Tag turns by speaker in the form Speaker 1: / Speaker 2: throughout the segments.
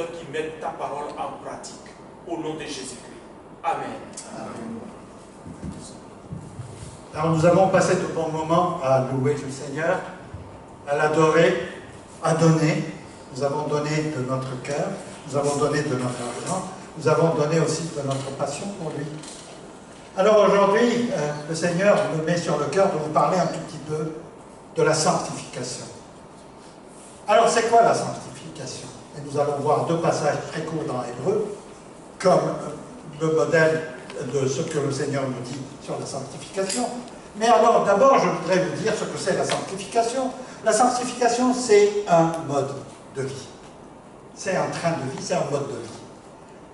Speaker 1: serviteurs qui mettent ta parole en pratique. Au nom de Jésus-Christ. Amen.
Speaker 2: Amen. Alors nous avons passé de bons moments à louer le Seigneur, à l'adorer, à donner. Nous avons donné de notre cœur, nous avons donné de notre argent, nous avons donné aussi de notre passion pour lui. Alors aujourd'hui, le Seigneur me met sur le cœur de vous parler un tout petit peu de la sanctification. Alors c'est quoi la sanctification? Et nous allons voir deux passages très courts dans Hébreu, comme le modèle de ce que le Seigneur nous dit sur la sanctification. Mais alors d'abord, je voudrais vous dire ce que c'est la sanctification. La sanctification, c'est un mode de vie. C'est un train de vie, c'est un mode de vie.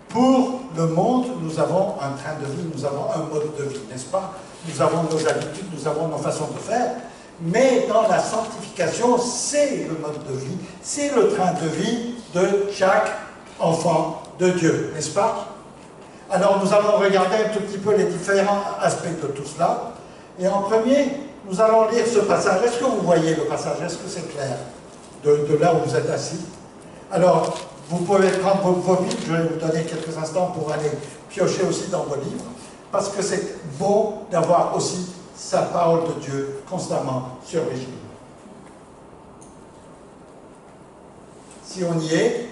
Speaker 2: Pour le monde, nous avons un train de vie, nous avons un mode de vie, n'est-ce pas? Nous avons nos habitudes, nous avons nos façons de faire, mais dans la sanctification, c'est le mode de vie, c'est le train de vie de chaque enfant de Dieu, n'est-ce pas? Alors nous allons regarder un tout petit peu les différents aspects de tout cela, et en premier, nous allons lire ce passage. Est-ce que vous voyez le passage? Est-ce que c'est clair de là où vous êtes assis? Alors, vous pouvez prendre vos Bibles, je vais vous donner quelques instants pour aller piocher aussi dans vos livres, parce que c'est bon d'avoir aussi sa parole de Dieu constamment sur les genoux. Si on y est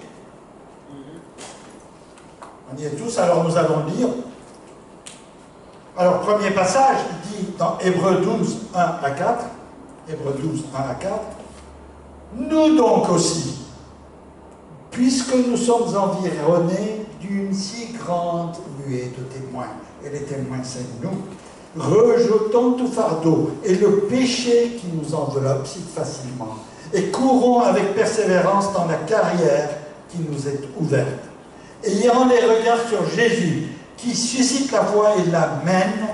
Speaker 2: tous, alors nous allons lire. Alors, premier passage, il dit dans Hébreux 12, 1 à 4, Hébreux 12, 1 à 4, « Nous donc aussi, puisque nous sommes environnés d'une si grande nuée de témoins, et les témoins c'est nous, rejetons tout fardeau et le péché qui nous enveloppe si facilement, et courons avec persévérance dans la carrière qui nous est ouverte, ayant les regards sur Jésus, qui suscite la foi et la mène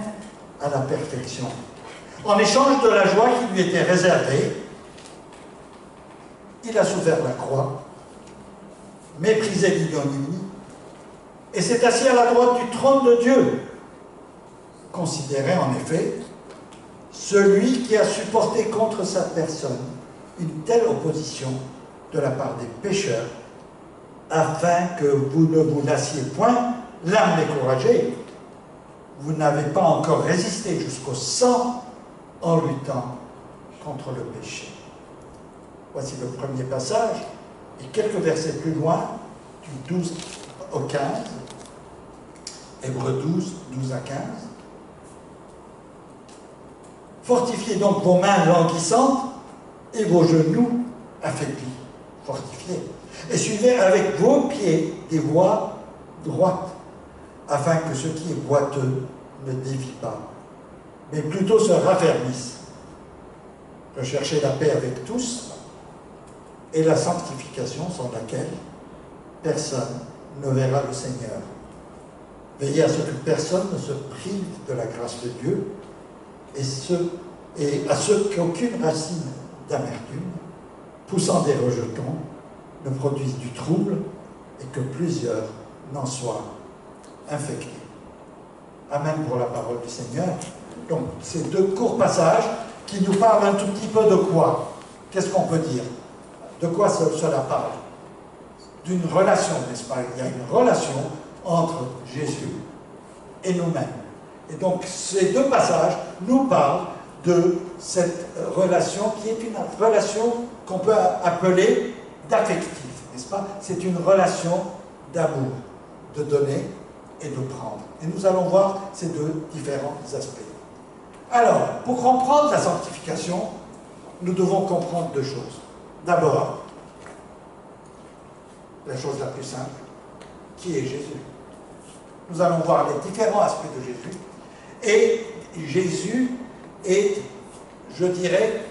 Speaker 2: à la perfection. En échange de la joie qui lui était réservée, il a souffert la croix, méprisé l'ignominie, et s'est assis à la droite du trône de Dieu. Considérez en effet celui qui a supporté contre sa personne une telle opposition de la part des pécheurs, afin que vous ne vous lassiez point l'âme découragée. Vous n'avez pas encore résisté jusqu'au sang en luttant contre le péché. Voici le premier passage, et quelques versets plus loin, du 12 au 15, Hébreux 12, 12 à 15. Fortifiez donc vos mains languissantes et vos genoux affaiblis, fortifiez, et suivez avec vos pieds des voies droites, afin que ce qui est boiteux ne dévie pas, mais plutôt se raffermisse. Recherchez la paix avec tous et la sanctification sans laquelle personne ne verra le Seigneur. Veillez à ce que personne ne se prive de la grâce de Dieu et à ce qu'aucune racine d'amertume, poussant des rejetons, ne produise du trouble et que plusieurs n'en soient infectés. Amen pour la parole du Seigneur. Donc, ces deux courts passages qui nous parlent un tout petit peu de quoi? Qu'est-ce qu'on peut dire? De quoi cela parle? D'une relation, n'est-ce pas? Il y a une relation entre Jésus et nous-mêmes. Et donc, ces deux passages nous parlent de cette relation qui est une relation qu'on peut appeler d'affectif, n'est-ce pas? C'est une relation d'amour, de donner et de prendre. Et nous allons voir ces deux différents aspects. Alors, pour comprendre la sanctification, nous devons comprendre deux choses. D'abord, la chose la plus simple, qui est Jésus. Nous allons voir les différents aspects de Jésus. Et Jésus est, je dirais,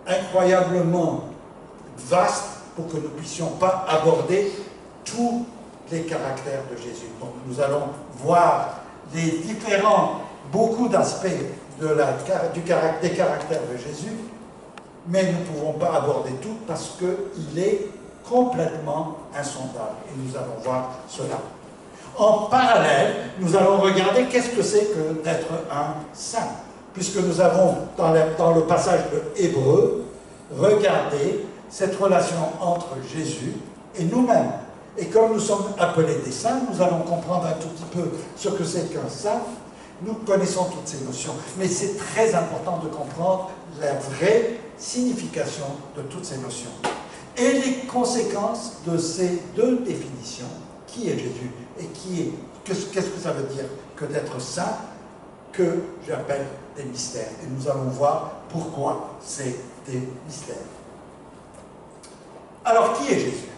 Speaker 2: incroyablement vaste pour que nous ne puissions pas aborder tous les caractères de Jésus. Donc nous allons voir les différents, beaucoup d'aspects des caractères de Jésus, mais nous ne pouvons pas aborder tout parce qu'il est complètement insondable. Et nous allons voir cela. En parallèle, nous allons regarder qu'est-ce que c'est que d'être un saint. Puisque nous avons, dans le passage de Hébreu, regardé cette relation entre Jésus et nous-mêmes. Et comme nous sommes appelés des saints, nous allons comprendre un tout petit peu ce que c'est qu'un saint. Nous connaissons toutes ces notions, mais c'est très important de comprendre la vraie signification de toutes ces notions. Et les conséquences de ces deux définitions, qui est Jésus et qu'est-ce que ça veut dire que d'être saint, que j'appelle des mystères. Et nous allons voir pourquoi c'est des mystères. Alors, qui est Jésus?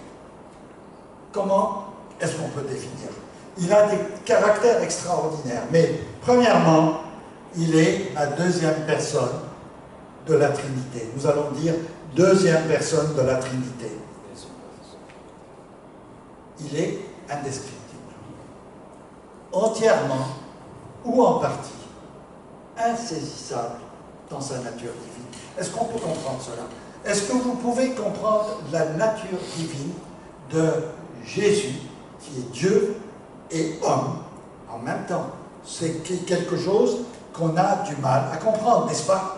Speaker 2: Comment est-ce qu'on peut définir? Il a des caractères extraordinaires, mais premièrement, il est la deuxième personne de la Trinité. Nous allons dire deuxième personne de la Trinité. Il est indescriptible. Entièrement ou en partie, insaisissable dans sa nature divine. Est-ce qu'on peut comprendre cela? Est-ce que vous pouvez comprendre la nature divine de Jésus, qui est Dieu et homme en même temps? C'est quelque chose qu'on a du mal à comprendre, n'est-ce pas?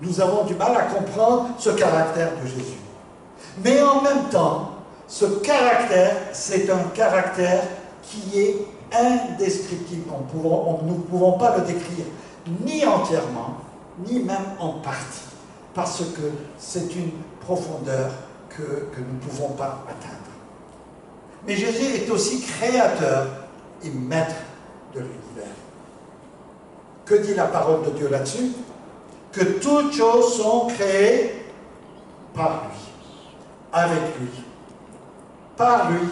Speaker 2: Nous avons du mal à comprendre ce caractère de Jésus. Mais en même temps, ce caractère, c'est un caractère qui est indescriptible. Nous ne pouvons pas le décrire ni entièrement, ni même en partie, parce que c'est une profondeur que nous ne pouvons pas atteindre. Mais Jésus est aussi créateur et maître de l'univers. Que dit la parole de Dieu là-dessus? Que toutes choses sont créées par lui, avec lui, par lui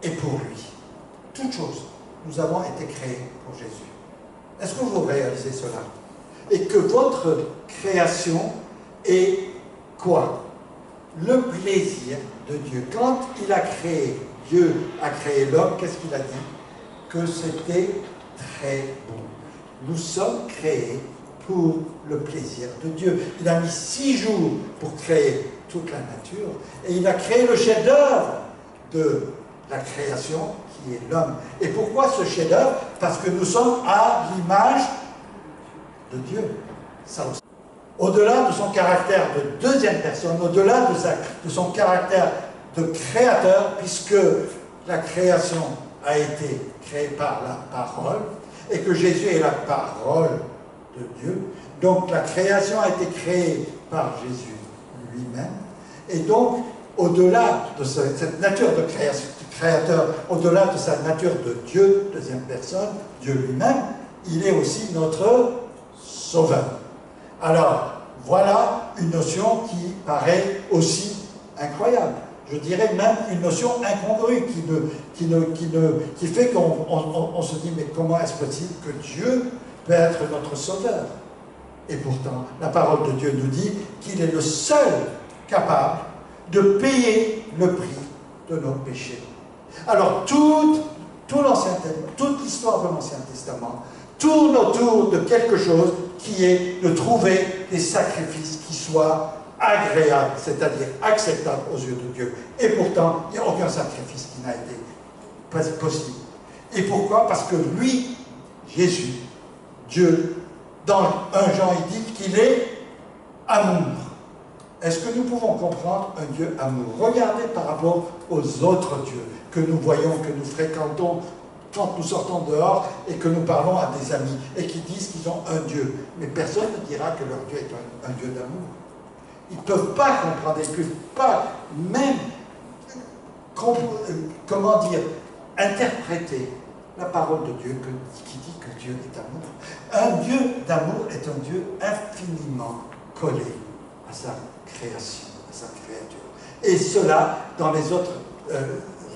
Speaker 2: et pour lui. Toutes choses, nous avons été créés pour Jésus. Est-ce que vous réalisez cela? Et que votre création est quoi? Le plaisir de Dieu. Quand il a créé, Dieu a créé l'homme, qu'est-ce qu'il a dit? Que c'était très bon. Nous sommes créés pour le plaisir de Dieu. Il a mis 6 jours pour créer toute la nature, et il a créé le chef-d'œuvre de la création, qui est l'homme. Et pourquoi ce chef-d'œuvre? Parce que nous sommes à l'image de Dieu. Ça aussi. Au-delà de son caractère de deuxième personne, au-delà de son caractère de créateur, puisque la création a été créée par la parole, et que Jésus est la parole de Dieu. Donc la création a été créée par Jésus lui-même. Et donc, au-delà de cette nature de créateur, au-delà de sa nature de Dieu, deuxième personne, Dieu lui-même, il est aussi notre sauveur. Alors, voilà une notion qui paraît aussi incroyable. Je dirais même une notion incongrue qui fait qu'on se dit, mais comment est-ce possible que Dieu peut être notre sauveur? Et pourtant, la parole de Dieu nous dit qu'il est le seul capable de payer le prix de nos péchés. Alors, toute l'histoire de l'Ancien Testament tourne autour de quelque chose qui est de trouver des sacrifices qui soient agréables, c'est-à-dire acceptables aux yeux de Dieu. Et pourtant, il n'y a aucun sacrifice qui n'a été possible. Et pourquoi? Parce que lui, Jésus, Dieu, dans 1 Jean, il dit qu'il est amour. Est-ce que nous pouvons comprendre un Dieu amour? Regardez par rapport aux autres dieux que nous voyons, que nous fréquentons quand nous sortons dehors et que nous parlons à des amis et qui disent qu'ils ont un Dieu. Mais personne ne dira que leur Dieu est un Dieu d'amour. Ils ne peuvent pas comprendre, ils ne peuvent pas même, comment dire, interpréter la parole de Dieu qui dit que Dieu est amour. Un Dieu d'amour est un Dieu infiniment collé à sa création, à sa créature. Et cela, dans les autres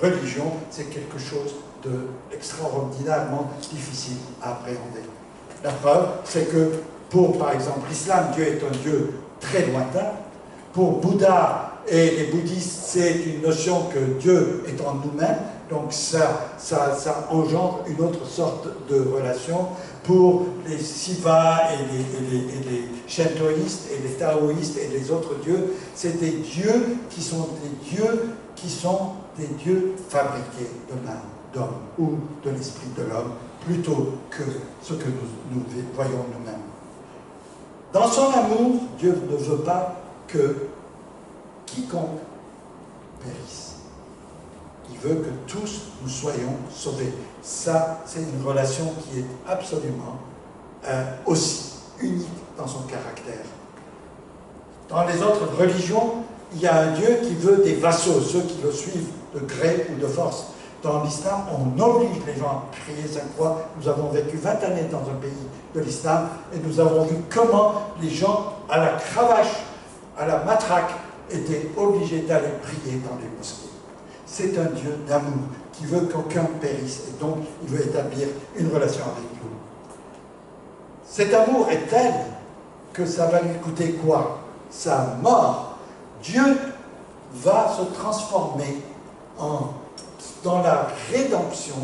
Speaker 2: religions, c'est quelque chose d'extraordinairement difficile à appréhender. La preuve, c'est que pour, par exemple, l'islam, Dieu est un Dieu très lointain. Pour Bouddha et les bouddhistes, c'est une notion que Dieu est en nous-mêmes, donc ça engendre une autre sorte de relation. Pour les Siva et les shintoïstes et les taoïstes et les autres dieux, c'est des dieux qui sont des dieux fabriqués de main d'homme ou de l'esprit de l'homme, plutôt que ce que nous voyons nous-mêmes. Dans son amour, Dieu ne veut pas que quiconque périsse. veut que tous nous soyons sauvés. Ça, c'est une relation qui est absolument aussi unique dans son caractère. Dans les autres religions, il y a un Dieu qui veut des vassaux, ceux qui le suivent de gré ou de force. Dans l'islam, on oblige les gens à prier 5 fois. Nous avons vécu 20 années dans un pays de l'islam et nous avons vu comment les gens, à la cravache, à la matraque, étaient obligés d'aller prier dans les mosquées. C'est un Dieu d'amour qui veut qu'aucun périsse et donc il veut établir une relation avec nous. Cet amour est tel que ça va lui coûter quoi? Sa mort. Dieu va se transformer dans la rédemption,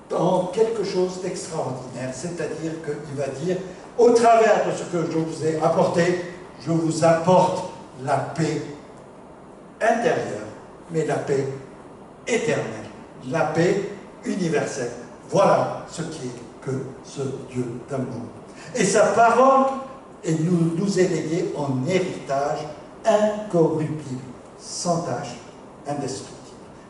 Speaker 2: dans quelque chose d'extraordinaire. C'est-à-dire qu'il va dire, au travers de ce que je vous ai apporté, je vous apporte la paix intérieure, mais la paix éternelle, la paix universelle. Voilà ce qui est que ce Dieu d'amour. Et sa parole nous est léguée en héritage incorruptible, sans tache, indestructible.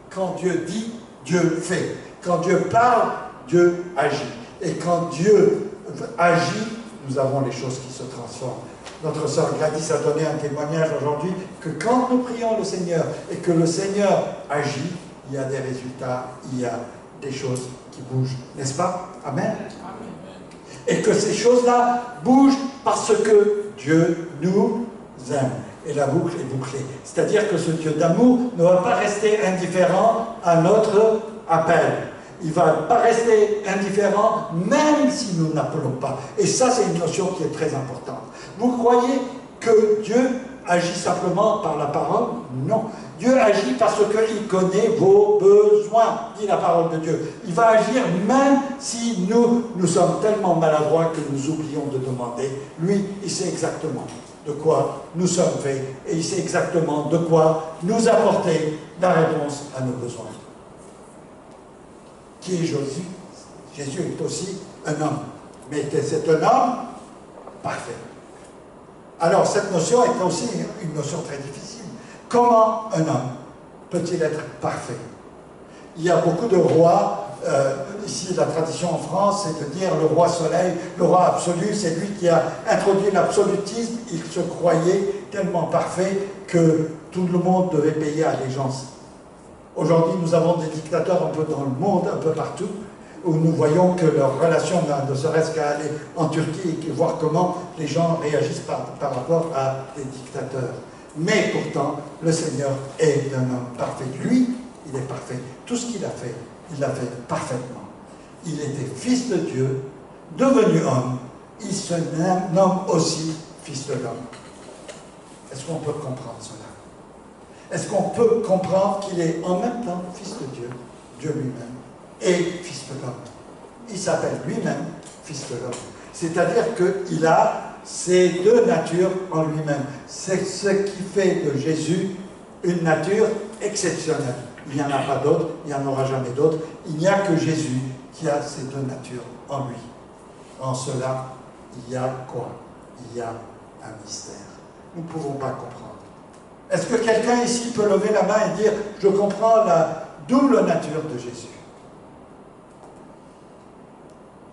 Speaker 2: Quand Dieu dit, Dieu fait. Quand Dieu parle, Dieu agit. Et quand Dieu agit, nous avons les choses qui se transforment. Notre sœur Gladys a donné un témoignage aujourd'hui que quand nous prions le Seigneur et que le Seigneur agit, il y a des résultats, il y a des choses qui bougent. N'est-ce pas? Amen. Et que ces choses-là bougent parce que Dieu nous aime. Et la boucle est bouclée. C'est-à-dire que ce Dieu d'amour ne va pas rester indifférent à notre appel. Il ne va pas rester indifférent même si nous n'appelons pas. Et ça, c'est une notion qui est très importante. Vous croyez que Dieu agit simplement par la parole? Non. Dieu agit parce qu'il connaît vos besoins, dit la parole de Dieu. Il va agir même si nous sommes tellement maladroits que nous oublions de demander. Lui, il sait exactement de quoi nous sommes faits et il sait exactement de quoi nous apporter la réponse à nos besoins. Qui est Jésus? Jésus est aussi un homme, mais c'est un homme parfait. Alors cette notion est aussi une notion très difficile. Comment un homme peut-il être parfait? Il y a beaucoup de rois. Ici, la tradition en France, c'est de dire le roi soleil, le roi absolu, c'est lui qui a introduit l'absolutisme. Il se croyait tellement parfait que tout le monde devait payer allégeance. Aujourd'hui, nous avons des dictateurs un peu dans le monde, un peu partout, où nous voyons que leur relation, ne serait-ce qu'à aller en Turquie et voir comment les gens réagissent par rapport à des dictateurs. Mais pourtant, le Seigneur est un homme parfait. Lui, il est parfait. Tout ce qu'il a fait, il l'a fait parfaitement. Il était fils de Dieu, devenu homme. Il se nomme aussi fils de l'homme. Est-ce qu'on peut comprendre cela? Est-ce qu'on peut comprendre qu'il est en même temps fils de Dieu, Dieu lui-même, et fils de l'homme? Il s'appelle lui-même fils de l'homme. C'est-à-dire qu'il a ces deux natures en lui-même. C'est ce qui fait de Jésus une nature exceptionnelle. Il n'y en a pas d'autre, il n'y en aura jamais d'autre. Il n'y a que Jésus qui a ces deux natures en lui. En cela, il y a quoi? Il y a un mystère. Nous ne pouvons pas comprendre. Est-ce que quelqu'un ici peut lever la main et dire « Je comprends la double nature de Jésus » ?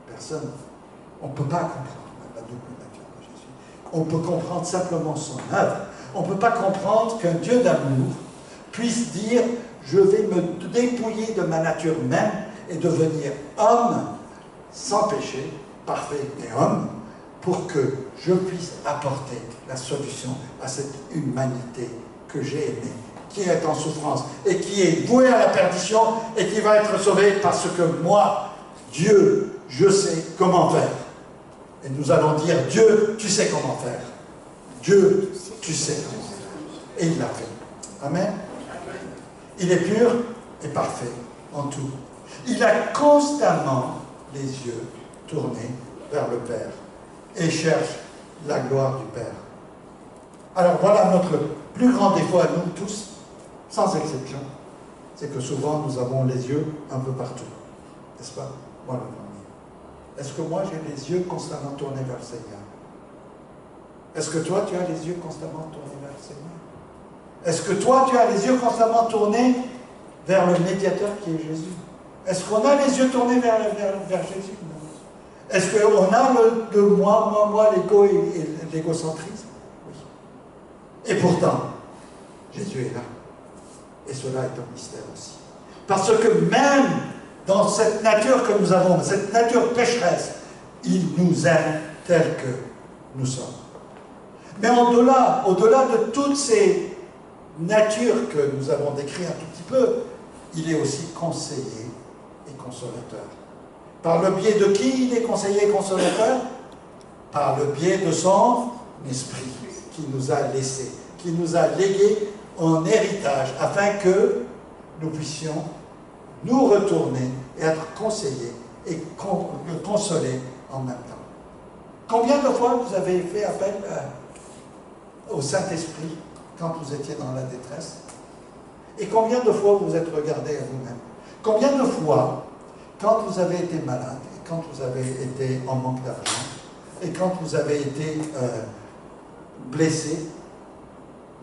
Speaker 2: Personne. On ne peut pas comprendre la double nature de Jésus. On peut comprendre simplement son œuvre. On ne peut pas comprendre qu'un Dieu d'amour puisse dire « Je vais me dépouiller de ma nature même et devenir homme sans péché, parfait et homme, pour que je puisse apporter la solution à cette humanité que j'ai aimée, qui est en souffrance et qui est vouée à la perdition et qui va être sauvée parce que moi, Dieu, je sais comment faire. » Et nous allons dire « Dieu, tu sais comment faire. Dieu, tu sais comment faire. » Et il l'a fait. Amen. Il est pur et parfait en tout. Il a constamment les yeux tournés vers le Père et cherche la gloire du Père. Alors voilà notre plus grand défaut à nous tous, sans exception, c'est que souvent nous avons les yeux un peu partout. N'est-ce pas? Moi le premier. Est-ce que moi j'ai les yeux constamment tournés vers le Seigneur? Est-ce que toi tu as les yeux constamment tournés vers le Seigneur? Est-ce que toi tu as les yeux constamment tournés vers le médiateur qui est Jésus? Est-ce qu'on a les yeux tournés vers Jésus? Est-ce qu'on a le moi, l'ego et l'égocentrisme? Oui. Et pourtant, Jésus est là. Et cela est un mystère aussi. Parce que même dans cette nature que nous avons, cette nature pécheresse, il nous aime tel que nous sommes. Mais au-delà de toutes ces natures que nous avons décrites un tout petit peu, il est aussi conseiller et consolateur. Par le biais de qui il est conseiller et consolateur? Par le biais de son esprit qui nous a laissé, qui nous a légué en héritage, afin que nous puissions nous retourner et être conseillés et consolés en même temps. Combien de fois vous avez fait appel au Saint-Esprit quand vous étiez dans la détresse? Et combien de fois vous vous êtes regardé à vous-même? Combien de fois, quand vous avez été malade, et quand vous avez été en manque d'argent, et quand vous avez été blessé,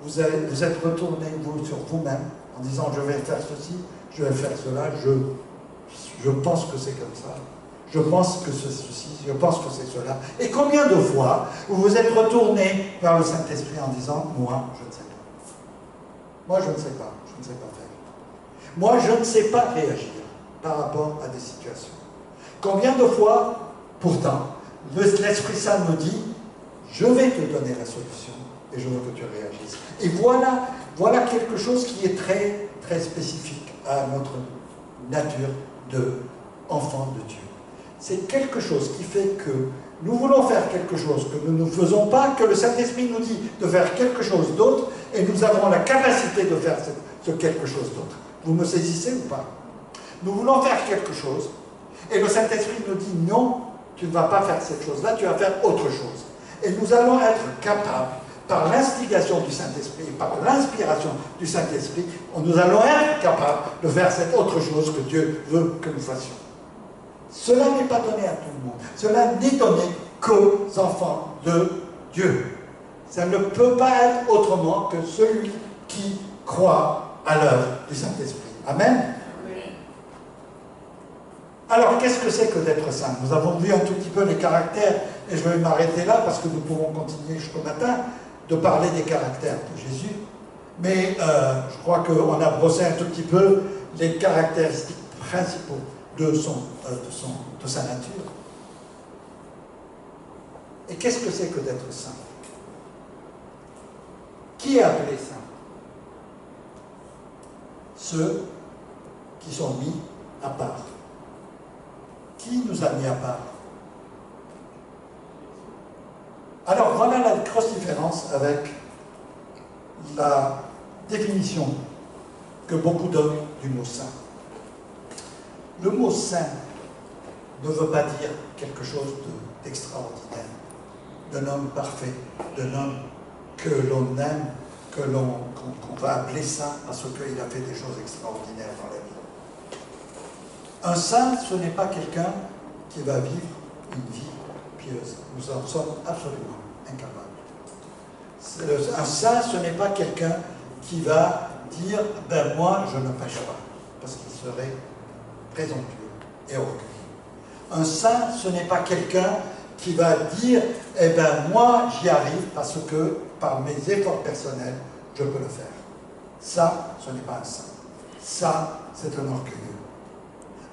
Speaker 2: vous êtes retourné sur vous-même en disant « je vais faire ceci, je vais faire cela, je pense que c'est comme ça, je pense que c'est ceci, je pense que c'est cela ». Et combien de fois vous vous êtes retourné vers le Saint-Esprit en disant « moi, je ne sais pas. Moi, je ne sais pas, je ne sais pas faire. Moi, je ne sais pas réagir par rapport à des situations. » Combien de fois, pourtant, l'Esprit Saint nous dit « je vais te donner la solution et je veux que tu réagisses. » Et voilà quelque chose qui est très, très spécifique à notre nature d'enfant de Dieu. C'est quelque chose qui fait que nous voulons faire quelque chose que nous ne faisons pas, que le Saint-Esprit nous dit de faire quelque chose d'autre, et nous avons la capacité de faire ce quelque chose d'autre. Vous me saisissez ou pas? Nous voulons faire quelque chose, et le Saint-Esprit nous dit non, tu ne vas pas faire cette chose-là, tu vas faire autre chose. Et nous allons être capables, par l'instigation du Saint-Esprit, par l'inspiration du Saint-Esprit, nous allons être capables de faire cette autre chose que Dieu veut que nous fassions. Cela n'est pas donné à tout le monde. Cela n'est donné qu'aux enfants de Dieu. Ça ne peut pas être autrement que celui qui croit à l'œuvre du Saint-Esprit. Amen. Alors, qu'est-ce que c'est que d'être saint? Nous avons vu un tout petit peu les caractères, et je vais m'arrêter là parce que nous pourrons continuer jusqu'au matin de parler des caractères de Jésus. Mais je crois qu'on a brossé un tout petit peu les caractéristiques principaux de sa nature. Et qu'est-ce que c'est que d'être saint? Qui est appelé saint? Ceux qui sont mis à part. Qui nous a mis à part? Alors voilà la grosse différence avec la définition que beaucoup donnent du mot saint. Le mot saint ne veut pas dire quelque chose d'extraordinaire, d'un homme parfait, d'un homme que l'on aime, qu'on va appeler saint parce qu'il a fait des choses extraordinaires dans la vie. Un saint, ce n'est pas quelqu'un qui va vivre une vie pieuse. Nous en sommes absolument incapables. Un saint, ce n'est pas quelqu'un qui va dire « ben moi, je ne pêche pas », parce qu'il serait présomptueux et orgueilleux. Un saint, ce n'est pas quelqu'un qui va dire « eh ben moi, j'y arrive parce que par mes efforts personnels, je peux le faire ». Ça, ce n'est pas un saint. Ça, c'est un orgueilleux.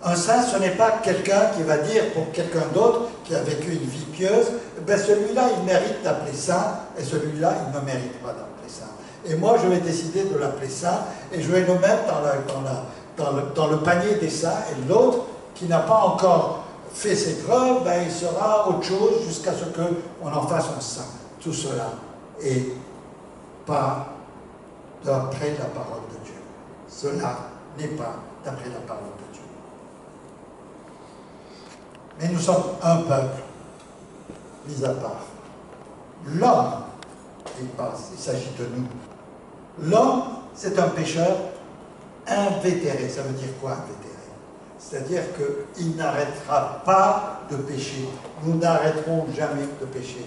Speaker 2: Un saint, ce n'est pas quelqu'un qui va dire pour quelqu'un d'autre qui a vécu une vie pieuse, ben celui-là, il mérite d'appeler saint, et celui-là, il ne mérite pas d'appeler saint. Et moi, je vais décider de l'appeler saint, et je vais le mettre dans le panier des saints, et l'autre, qui n'a pas encore fait ses preuves, ben, il sera autre chose jusqu'à ce qu'on en fasse un saint. Tout cela est pas d'après la parole de Dieu. Cela n'est pas d'après la parole de Dieu. Mais nous sommes un peuple mis à part. L'homme, il s'agit de nous. L'homme, c'est un pécheur invétéré. Ça veut dire quoi, invétéré? C'est-à-dire qu'il n'arrêtera pas de pécher. Nous n'arrêterons jamais de pécher.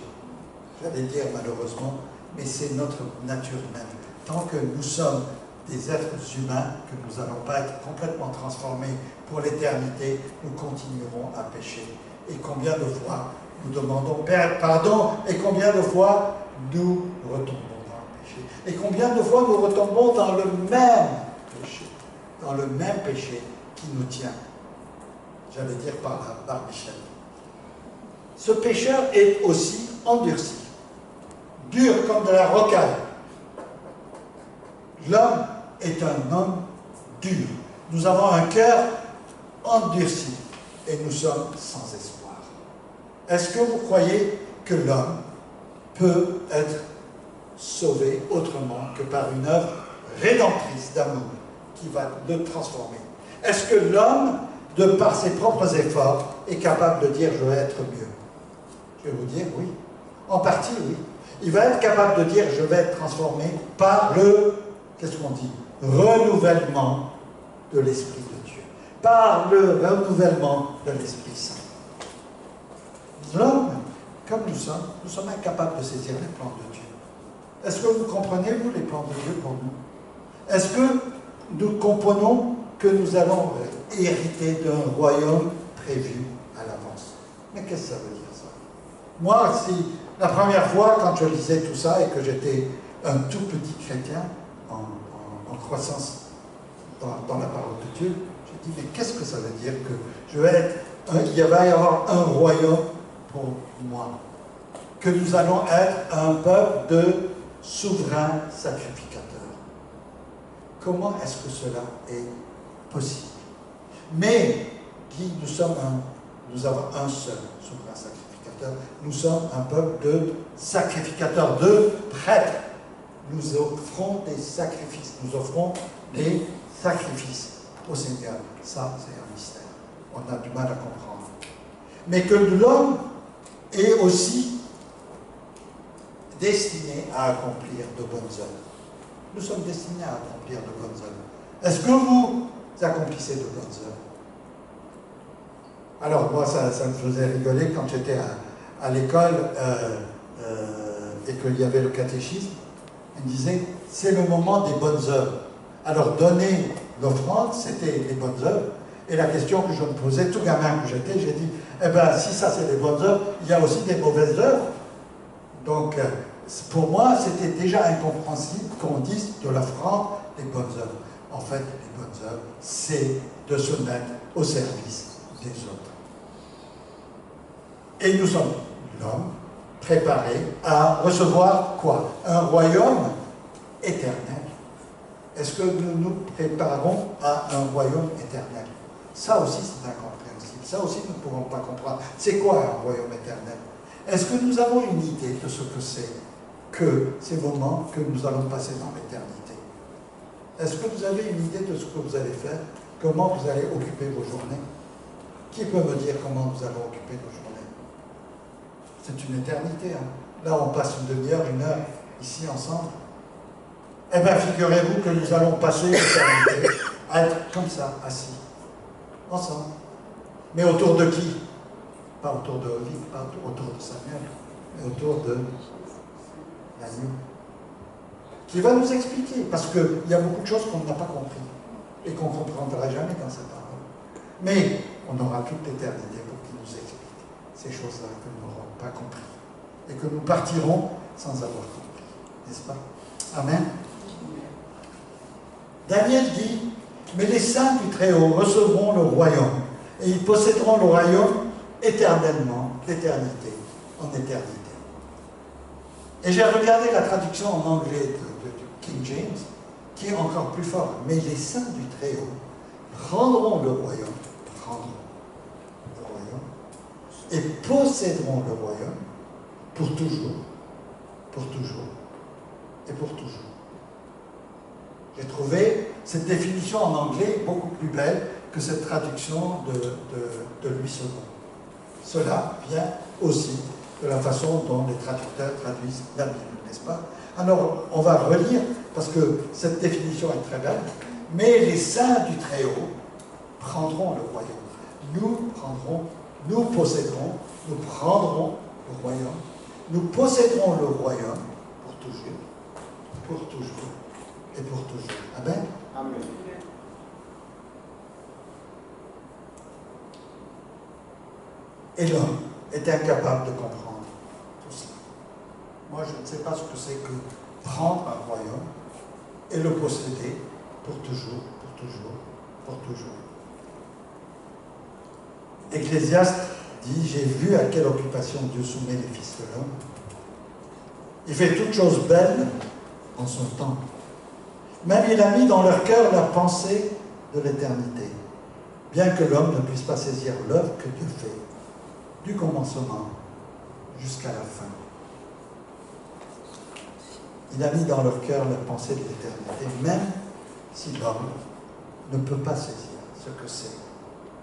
Speaker 2: J'allais dire malheureusement, mais c'est notre nature humaine. Tant que nous sommes des êtres humains, que nous n'allons pas être complètement transformés pour l'éternité, nous continuerons à pécher. Et combien de fois nous demandons pardon, et combien de fois nous retombons dans le péché. Et combien de fois nous retombons dans le même péché qui nous tient. J'allais dire par Michel. Ce pécheur est aussi endurci, dur comme de la rocaille. L'homme est un homme dur. Nous avons un cœur endurci et nous sommes sans espoir. Est-ce que vous croyez que l'homme peut être sauvé autrement que par une œuvre rédemptrice d'amour qui va le transformer? Est-ce que l'homme, de par ses propres efforts, est capable de dire « je vais être mieux » ? Je vais vous dire oui. En partie, oui. Il va être capable de dire « je vais être transformé par le, qu'est-ce qu'on dit, renouvellement de l'Esprit de Dieu. Par le renouvellement de l'Esprit Saint. » L'homme, comme nous sommes incapables de saisir les plans de Dieu. Est-ce que vous comprenez, vous, les plans de Dieu pour nous? Est-ce que nous comprenons que nous allons hériter d'un royaume prévu à l'avance? Mais qu'est-ce que ça veut dire, ça? Moi, la première fois, quand je lisais tout ça et que j'étais un tout petit chrétien en croissance dans la parole de Dieu, j'ai dit, mais qu'est-ce que ça veut dire que il va y avoir un royaume pour moi? Que nous allons être un peuple de souverains sacrificateurs. Comment est-ce que cela est possible? Mais nous avons un seul souverain sacrificateur. Nous sommes un peuple de sacrificateurs, de prêtres. Nous offrons des sacrifices. Nous offrons des sacrifices au Seigneur. Ça, c'est un mystère. On a du mal à comprendre. Mais que l'homme est aussi destiné à accomplir de bonnes œuvres. Nous sommes destinés à accomplir de bonnes œuvres. Est-ce que vous accomplissez de bonnes œuvres? Alors, moi, ça me faisait rigoler quand j'étais à l'école et qu'il y avait le catéchisme. Il me disait, c'est le moment des bonnes œuvres. Alors, donner l'offrande, c'était les bonnes œuvres. Et la question que je me posais, tout gamin que j'étais, j'ai dit, eh bien, si ça c'est des bonnes œuvres, il y a aussi des mauvaises œuvres. Donc, pour moi, c'était déjà incompréhensible qu'on dise de l'offrande des bonnes œuvres. En fait, les bonnes œuvres, c'est de se mettre au service des autres. Et nous sommes, l'homme, préparés à recevoir quoi? Un royaume éternel. Est-ce que nous nous préparons à un royaume éternel? Ça aussi, c'est incompréhensible. Ça aussi, nous ne pourrons pas comprendre. C'est quoi un royaume éternel? Est-ce que nous avons une idée de ce que c'est que ces moments que nous allons passer dans l'éternité? Est-ce que vous avez une idée de ce que vous allez faire? Comment vous allez occuper vos journées? Qui peut me dire comment nous allons occuper nos journées? C'est une éternité. Hein? Là, on passe une demi-heure, une heure, ici, ensemble. Eh bien, figurez-vous que nous allons passer l'éternité à être comme ça, assis, ensemble. Mais autour de qui? Pas autour de Ovid, pas autour de Samuel, mais autour de l'agneau. Qui va nous expliquer, parce qu'il y a beaucoup de choses qu'on n'a pas compris et qu'on ne comprendra jamais dans cette parole. Mais on aura toute l'éternité pour qu'il nous explique ces choses-là que nous n'aurons pas compris et que nous partirons sans avoir compris. N'est-ce pas? Amen. Daniel dit, mais les saints du Très-Haut recevront le royaume et ils posséderont le royaume éternellement, d'éternité en éternité. Et j'ai regardé la traduction en anglais de King James, qui est encore plus fort. Mais les saints du Très-Haut prendront le royaume, et posséderont le royaume pour toujours, et pour toujours. J'ai trouvé cette définition en anglais beaucoup plus belle que cette traduction de Louis II. Cela vient aussi de la façon dont les traducteurs traduisent la Bible, n'est-ce pas? Alors, on va relire, parce que cette définition est très belle, mais les saints du Très-Haut prendront le royaume. Nous posséderons, nous prendrons le royaume, nous posséderons le royaume pour toujours, et pour toujours. Amen.
Speaker 1: Amen.
Speaker 2: Et l'homme est incapable de comprendre tout cela. Moi, je ne sais pas ce que c'est que prendre un royaume et le posséder pour toujours, pour toujours, pour toujours. Ecclésiaste dit, j'ai vu à quelle occupation Dieu soumet les fils de l'homme. Il fait toutes choses belles en son temps. Même il a mis dans leur cœur la pensée de l'éternité, bien que l'homme ne puisse pas saisir l'œuvre que Dieu fait, du commencement jusqu'à la fin. Il a mis dans leur cœur la pensée de l'éternité, même si l'homme ne peut pas saisir ce que c'est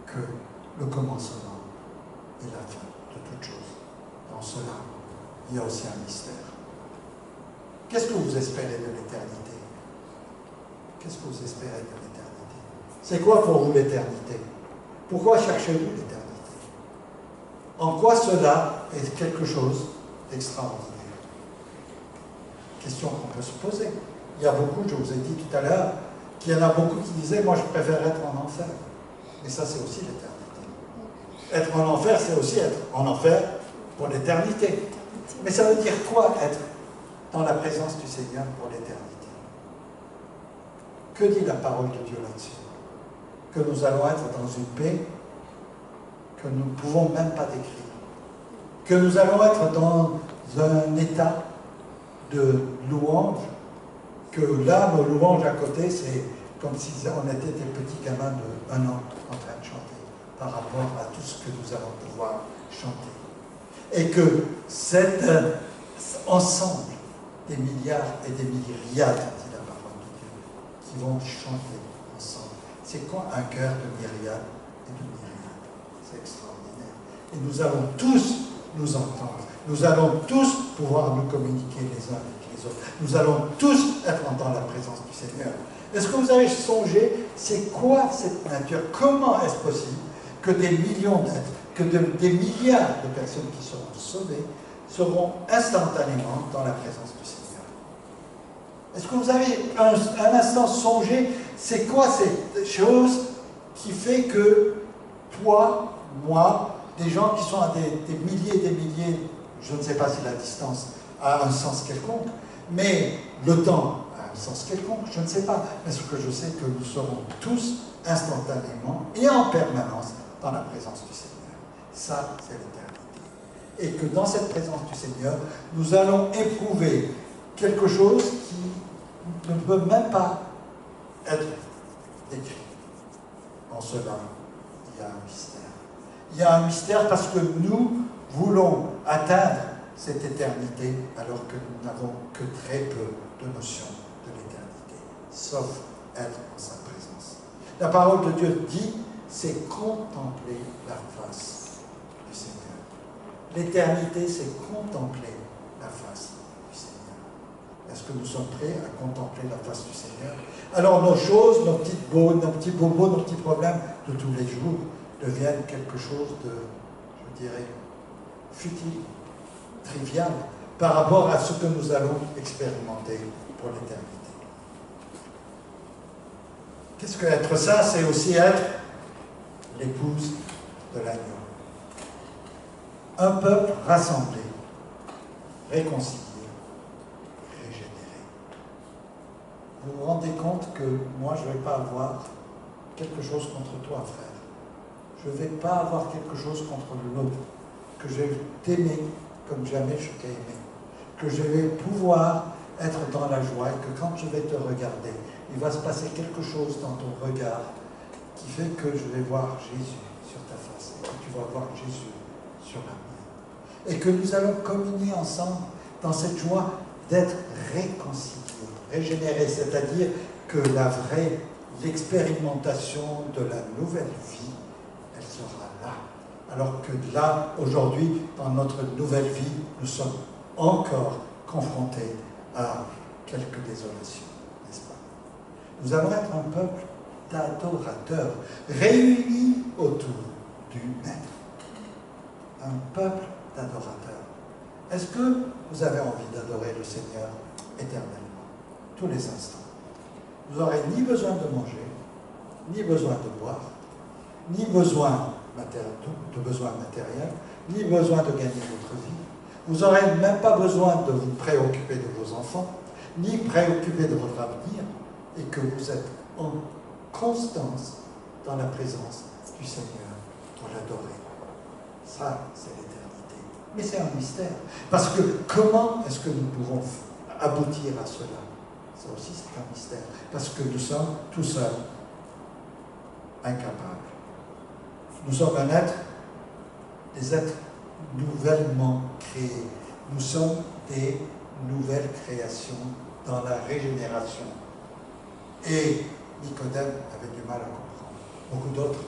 Speaker 2: que le commencement et la fin de toute chose. Dans cela, il y a aussi un mystère. Qu'est-ce que vous espérez de l'éternité? Qu'est-ce que vous espérez de l'éternité? C'est quoi pour vous l'éternité? Pourquoi cherchez-vous l'éternité? En quoi cela est quelque chose d'extraordinaire? Question qu'on peut se poser. Il y a beaucoup, je vous ai dit tout à l'heure, qu'il y en a beaucoup qui disaient, moi je préfère être en enfer. Mais ça c'est aussi l'éternité. Être en enfer, c'est aussi être en enfer pour l'éternité. Mais ça veut dire quoi être dans la présence du Seigneur pour l'éternité? Que dit la parole de Dieu là-dessus? Que nous allons être dans une paix que nous ne pouvons même pas décrire. Que nous allons être dans un état de louange, que là, nos louanges à côté, c'est comme si on était des petits gamins de 1 an en train de chanter, par rapport à tout ce que nous allons pouvoir chanter. Et que cet ensemble des milliards et des myriades, dit la parole de Dieu, qui vont chanter ensemble. C'est quoi un cœur de myriades et de myriades? C'est extraordinaire. Et nous allons tous nous entendre. Nous allons tous pouvoir nous communiquer les uns avec les autres. Nous allons tous être dans la présence du Seigneur. Est-ce que vous avez songé, c'est quoi cette nature? Comment est-ce possible que des millions d'êtres, que des milliards de personnes qui seront sauvées, seront instantanément dans la présence du Seigneur? Est-ce que vous avez un instant songé, c'est quoi cette chose qui fait que toi, moi, des gens qui sont à des milliers et des milliers, je ne sais pas si la distance a un sens quelconque, mais le temps a un sens quelconque, je ne sais pas. Mais ce que je sais, que nous serons tous instantanément et en permanence dans la présence du Seigneur. Ça, c'est l'éternité. Et que dans cette présence du Seigneur, nous allons éprouver quelque chose qui ne peut même pas être décrit. En cela, il y a un mystère. Il y a un mystère parce que nous voulons atteindre cette éternité alors que nous n'avons que très peu de notion de l'éternité, sauf être en sa présence. La parole de Dieu dit, c'est contempler la face du Seigneur. L'éternité, c'est contempler la face du Seigneur. Est-ce que nous sommes prêts à contempler la face du Seigneur? Alors nos choses, nos petits bobos, nos petits problèmes de tous les jours deviennent quelque chose de, je dirais, futile, trivial, par rapport à ce que nous allons expérimenter pour l'éternité. Qu'est-ce que être ça? C'est aussi être l'épouse de l'agneau. Un peuple rassemblé, réconcilié, régénéré. Vous vous rendez compte que moi, je ne vais pas avoir quelque chose contre toi, frère. Je ne vais pas avoir quelque chose contre l'autre, que je vais t'aimer comme jamais je t'ai aimé, que je vais pouvoir être dans la joie et que quand je vais te regarder, il va se passer quelque chose dans ton regard qui fait que je vais voir Jésus sur ta face et que tu vas voir Jésus sur la mienne. Et que nous allons communier ensemble dans cette joie d'être réconciliés, régénérés, c'est-à-dire que l'expérimentation de la nouvelle vie, elle sera là. Alors que là, aujourd'hui, dans notre nouvelle vie, nous sommes encore confrontés à quelques désolations, n'est-ce pas? Nous allons être un peuple d'adorateurs, réunis autour du Maître. Un peuple d'adorateurs. Est-ce que vous avez envie d'adorer le Seigneur éternellement, tous les instants? vous n'aurez ni besoin de manger, ni besoin de boire, ni besoin de besoins matériels, ni besoin de gagner votre vie. Vous n'aurez même pas besoin de vous préoccuper de vos enfants, ni préoccuper de votre avenir, et que vous êtes en constance dans la présence du Seigneur pour l'adorer. Ça, c'est l'éternité. Mais c'est un mystère. Parce que comment est-ce que nous pouvons aboutir à cela? Ça aussi, c'est un mystère. Parce que nous sommes tout seuls incapables. Nous sommes des êtres nouvellement créés. Nous sommes des nouvelles créations dans la régénération. Et Nicodème avait du mal à comprendre. Beaucoup d'autres,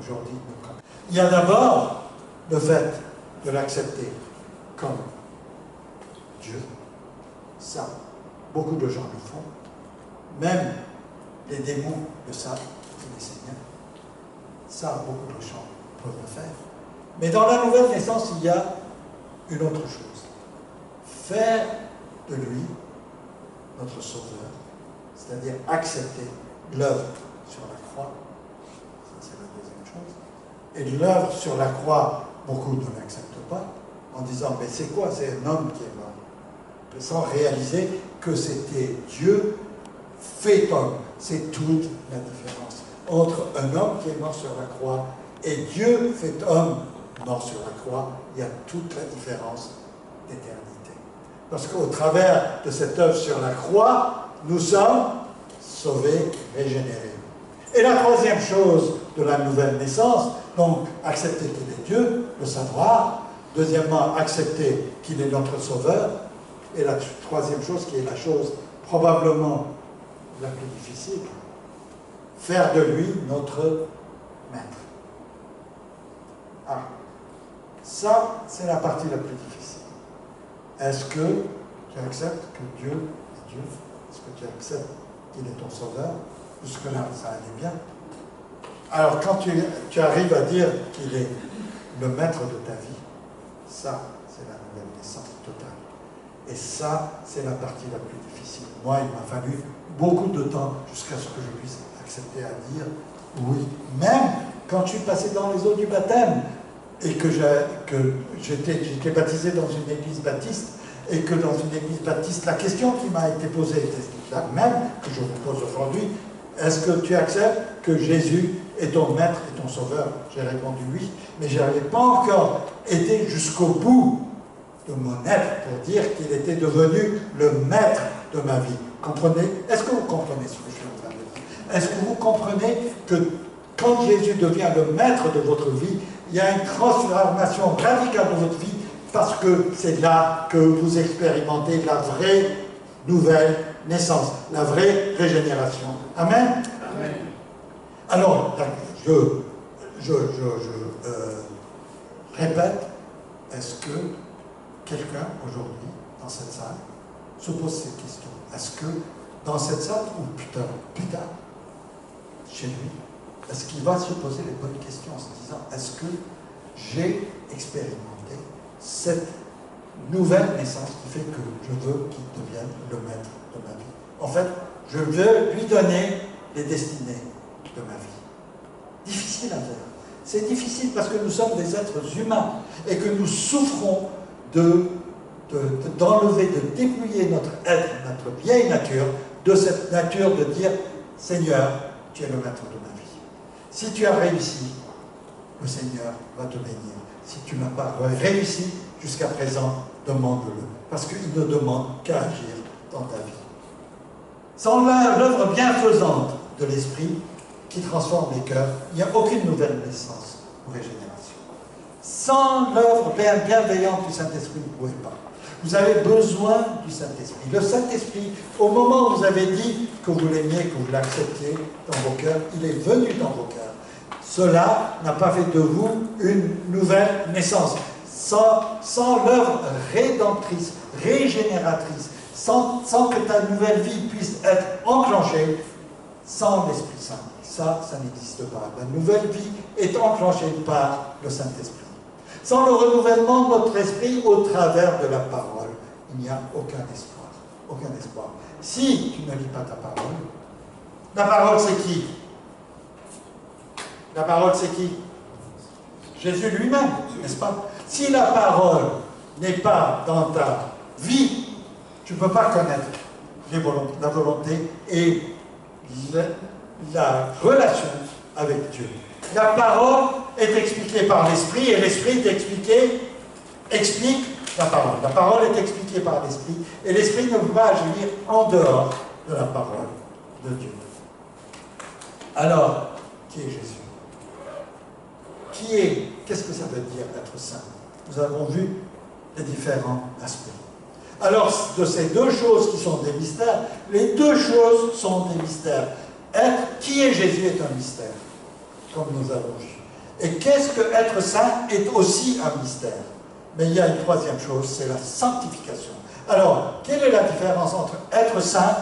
Speaker 2: aujourd'hui, ne comprennent. Il y a d'abord le fait de l'accepter comme Dieu. Ça, beaucoup de gens le font. Même les démons le savent, et les seigneurs. Ça, beaucoup de gens peuvent le faire. Mais dans la nouvelle naissance, il y a une autre chose. Faire de lui notre sauveur, c'est-à-dire accepter l'œuvre sur la croix. Ça, c'est la deuxième chose. Et l'œuvre sur la croix, beaucoup ne l'acceptent pas, en disant, mais c'est quoi? C'est un homme qui est mort. Sans réaliser que c'était Dieu fait homme. C'est toute la différence entre un homme qui est mort sur la croix et Dieu fait homme mort sur la croix. Il y a toute la différence d'éternité. Parce qu'au travers de cette œuvre sur la croix, nous sommes sauvés, régénérés. Et la troisième chose de la nouvelle naissance, donc accepter qu'il est Dieu, le savoir. Deuxièmement, accepter qu'il est notre sauveur. Et la troisième chose, qui est la chose probablement la plus difficile, faire de lui notre maître. Ah, ça, c'est la partie la plus difficile. Est-ce que tu acceptes que Dieu est Dieu? Est-ce que tu acceptes qu'il est ton sauveur? Jusque-là, ça allait bien. Alors, quand tu arrives à dire qu'il est le maître de ta vie, ça, c'est la nouvelle naissance totale. Et ça, c'est la partie la plus difficile. Moi, il m'a fallu beaucoup de temps jusqu'à ce que je puisse accepter à dire oui. Même quand je suis passé dans les eaux du baptême et que j'étais baptisé dans une église baptiste, et que dans une église baptiste, la question qui m'a été posée était la même que je vous pose aujourd'hui. Est-ce que tu acceptes que Jésus est ton maître et ton sauveur? J'ai répondu oui, mais je n'avais pas encore été jusqu'au bout de mon être pour dire qu'il était devenu le maître de ma vie. Comprenez? Est-ce que vous comprenez ce que je suis en train de dire? Est-ce que vous comprenez que quand Jésus devient le maître de votre vie, il y a une transformation radicale de votre vie parce que c'est là que vous expérimentez la vraie nouvelle naissance, la vraie régénération. Amen? Amen. Alors, je répète, est-ce que quelqu'un aujourd'hui, dans cette salle, se pose cette question? Est-ce que dans cette salle, ou plus tard, chez lui, est-ce qu'il va se poser les bonnes questions en se disant, est-ce que j'ai expérimenté cette nouvelle naissance qui fait que je veux qu'il devienne le maître de ma vie? En fait, je veux lui donner les destinées de ma vie. Difficile à faire. C'est difficile parce que nous sommes des êtres humains et que nous souffrons d'enlever, de dépouiller notre être, notre vieille nature, de cette nature de dire « Seigneur, tu es le maître de ma vie. Si tu as réussi, le Seigneur va te bénir. Si tu n'as pas réussi jusqu'à présent, demande-le. Parce qu'il ne demande qu'à agir dans ta vie. Sans l'œuvre bienfaisante de l'Esprit qui transforme les cœurs, il n'y a aucune nouvelle naissance ou régénération. Sans l'œuvre bienveillante du Saint-Esprit, vous ne pouvez pas. Vous avez besoin du Saint-Esprit. Le Saint-Esprit, au moment où vous avez dit que vous l'aimiez, que vous l'acceptiez dans vos cœurs, il est venu dans vos cœurs. Cela n'a pas fait de vous une nouvelle naissance. Sans l'œuvre rédemptrice, régénératrice, sans que ta nouvelle vie puisse être enclenchée, sans l'Esprit Saint. Ça n'existe pas. La nouvelle vie est enclenchée par le Saint-Esprit. Sans le renouvellement de notre esprit au travers de la parole, il n'y a aucun espoir. Aucun espoir. Si tu ne lis pas ta parole, La parole, c'est qui? La parole, c'est qui? Jésus lui-même, n'est-ce pas? Si la parole n'est pas dans ta vie, tu ne peux pas connaître la volonté et la relation avec Dieu. La parole est expliquée par l'Esprit et l'Esprit explique la parole. La parole est expliquée par l'Esprit et l'Esprit ne peut pas agir en dehors de la parole de Dieu. Alors, qui est Jésus? Qu'est-ce que ça veut dire être saint? Nous avons vu les différents aspects. Alors, de ces deux choses qui sont des mystères, les deux choses sont des mystères. Qui est Jésus est un mystère, comme nous avons vu. Et qu'est-ce que être saint est aussi un mystère. Mais il y a une troisième chose, c'est la sanctification. Alors, quelle est la différence entre être saint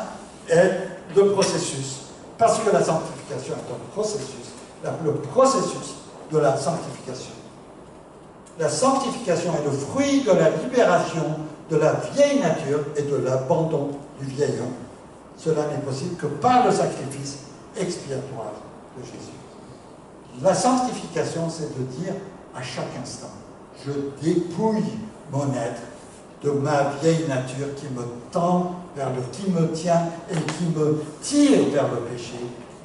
Speaker 2: et le processus? Parce que la sanctification est un processus, le processus de la sanctification. La sanctification est le fruit de la libération de la vieille nature et de l'abandon du vieil homme. Cela n'est possible que par le sacrifice expiatoire de Jésus. La sanctification, c'est de dire à chaque instant, je dépouille mon être de ma vieille nature qui me tend qui me tient et qui me tire vers le péché.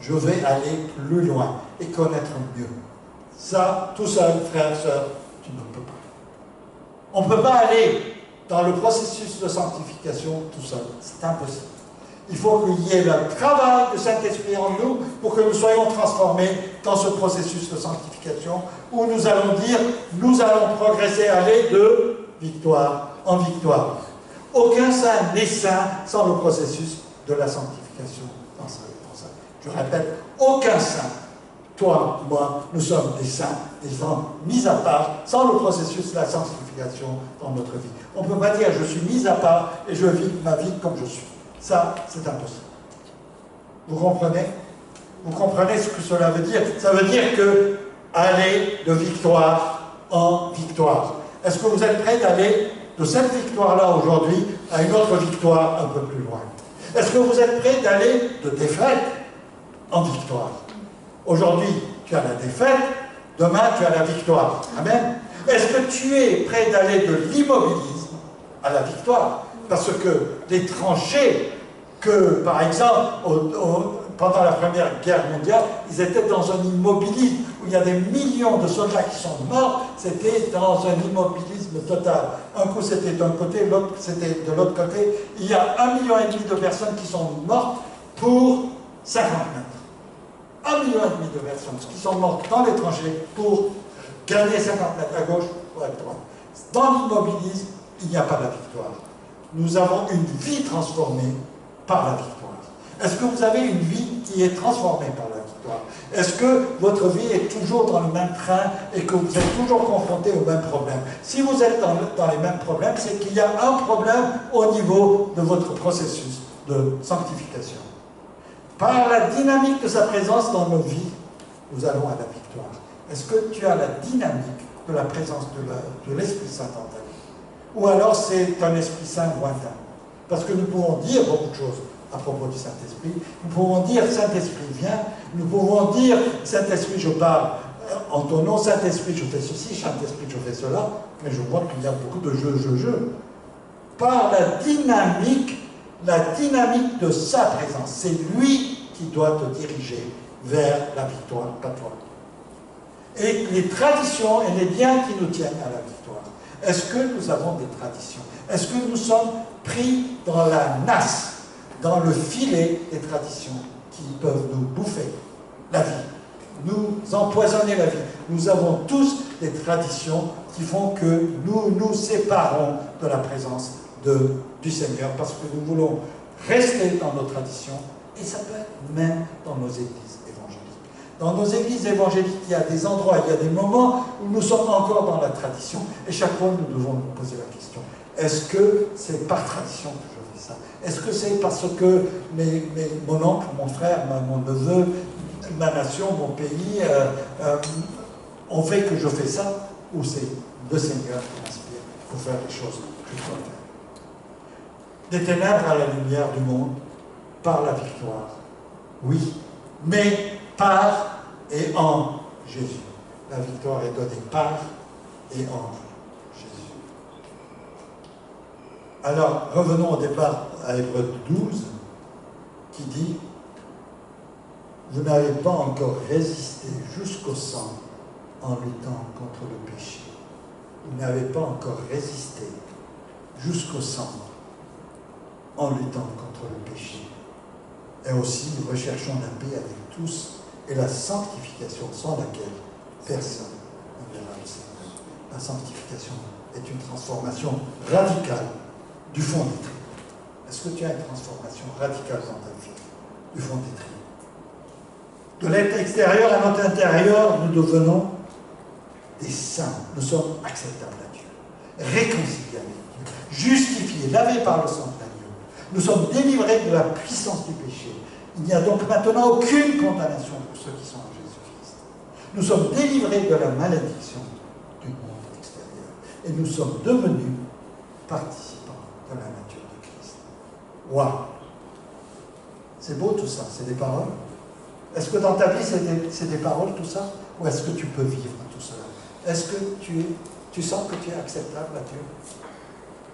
Speaker 2: Je vais aller plus loin et connaître mieux. Ça, tout seul, frère, sœur, tu ne peux pas. On ne peut pas aller dans le processus de sanctification tout seul. C'est impossible. Il faut qu'il y ait le travail du Saint-Esprit en nous pour que nous soyons transformés dans ce processus de sanctification où nous allons dire, nous allons progresser, aller de victoire en victoire. Aucun saint n'est saint sans le processus de la sanctification dans sa vie. Je répète, aucun saint, toi, moi, nous sommes des saints, des gens mis à part, sans le processus de la sanctification dans notre vie. On ne peut pas dire je suis mis à part et je vis ma vie comme je suis. Ça, c'est impossible. Vous comprenez? Vous comprenez ce que cela veut dire? Ça veut dire que aller de victoire en victoire. Est-ce que vous êtes prêts d'aller de cette victoire-là aujourd'hui à une autre victoire un peu plus loin? Est-ce que vous êtes prêts d'aller de défaite en victoire? Aujourd'hui, tu as la défaite, demain, tu as la victoire. Amen. Est-ce que tu es prêt d'aller de l'immobilisme à la victoire? Parce que les tranchées que, par exemple, pendant la Première Guerre mondiale, ils étaient dans un immobilisme où il y a des millions de soldats qui sont morts, c'était dans un immobilisme total. Un coup c'était d'un côté, l'autre c'était de l'autre côté. Il y a 1,5 million de personnes qui sont mortes pour 50 mètres. 1,5 million de personnes qui sont mortes dans les tranchées pour gagner 50 mètres à gauche ou à droite. Dans l'immobilisme, il n'y a pas la victoire. Nous avons une vie transformée par la victoire. Est-ce que vous avez une vie qui est transformée par la victoire? Est-ce que votre vie est toujours dans le même train et que vous êtes toujours confronté aux mêmes problèmes? Si vous êtes dans les mêmes problèmes, c'est qu'il y a un problème au niveau de votre processus de sanctification. Par la dynamique de sa présence dans nos vies, nous allons à la victoire. Est-ce que tu as la dynamique de la présence de l'Esprit Saint dans ta vie? Ou alors c'est un Esprit Saint lointain? Parce que nous pouvons dire beaucoup de choses à propos du Saint-Esprit. Nous pouvons dire Saint-Esprit viens, nous pouvons dire Saint-Esprit je parle en ton nom, Saint-Esprit je fais ceci, Saint-Esprit je fais cela, mais je vois qu'il y a beaucoup de je. Par la dynamique de sa présence, c'est lui qui doit te diriger vers la victoire, pas toi. Et les traditions et les liens qui nous tiennent à la victoire. Est-ce que nous avons des traditions? Est-ce que nous sommes pris dans la nasse, dans le filet des traditions qui peuvent nous bouffer la vie, nous empoisonner la vie? Nous avons tous des traditions qui font que nous nous séparons de la présence du Seigneur parce que nous voulons rester dans nos traditions et ça peut être même dans nos églises évangéliques. Dans nos églises évangéliques, il y a des endroits, il y a des moments où nous sommes encore dans la tradition et chaque fois nous devons nous poser la question, est-ce que c'est par tradition que je fais ça? Est-ce que c'est parce que mon oncle, mon frère, mon neveu, ma nation, mon pays ont fait que je fais ça? Ou c'est le Seigneur qui m'inspire pour faire les choses que je dois faire? Des ténèbres à la lumière du monde, par la victoire Oui, mais par et en Jésus. La victoire est donnée par et en Jésus. Alors, revenons au départ à Hébreux 12, qui dit « Vous n'avez pas encore résisté jusqu'au sang en luttant contre le péché. Vous n'avez pas encore résisté jusqu'au sang en luttant contre le péché. Et aussi, nous recherchons la paix avec tous et la sanctification sans laquelle personne ne verra le Seigneur. » La sanctification est une transformation radicale du fond des tripes. Est-ce que tu as une transformation radicale dans ta vie du fond des tripes? De l'être extérieur à notre intérieur, nous devenons des saints. Nous sommes acceptables à Dieu, réconciliés avec Dieu, justifiés, lavés par le sang d'agneau. Nous sommes délivrés de la puissance du péché. Il n'y a donc maintenant aucune condamnation pour ceux qui sont en Jésus-Christ. Nous sommes délivrés de la malédiction du monde extérieur. Et nous sommes devenus participants de la nature de Christ. Waouh! C'est beau tout ça, c'est des paroles. Est-ce que dans ta vie, c'est des paroles tout ça? Ou est-ce que tu peux vivre tout cela? Est-ce que tu sens que tu es acceptable à Dieu?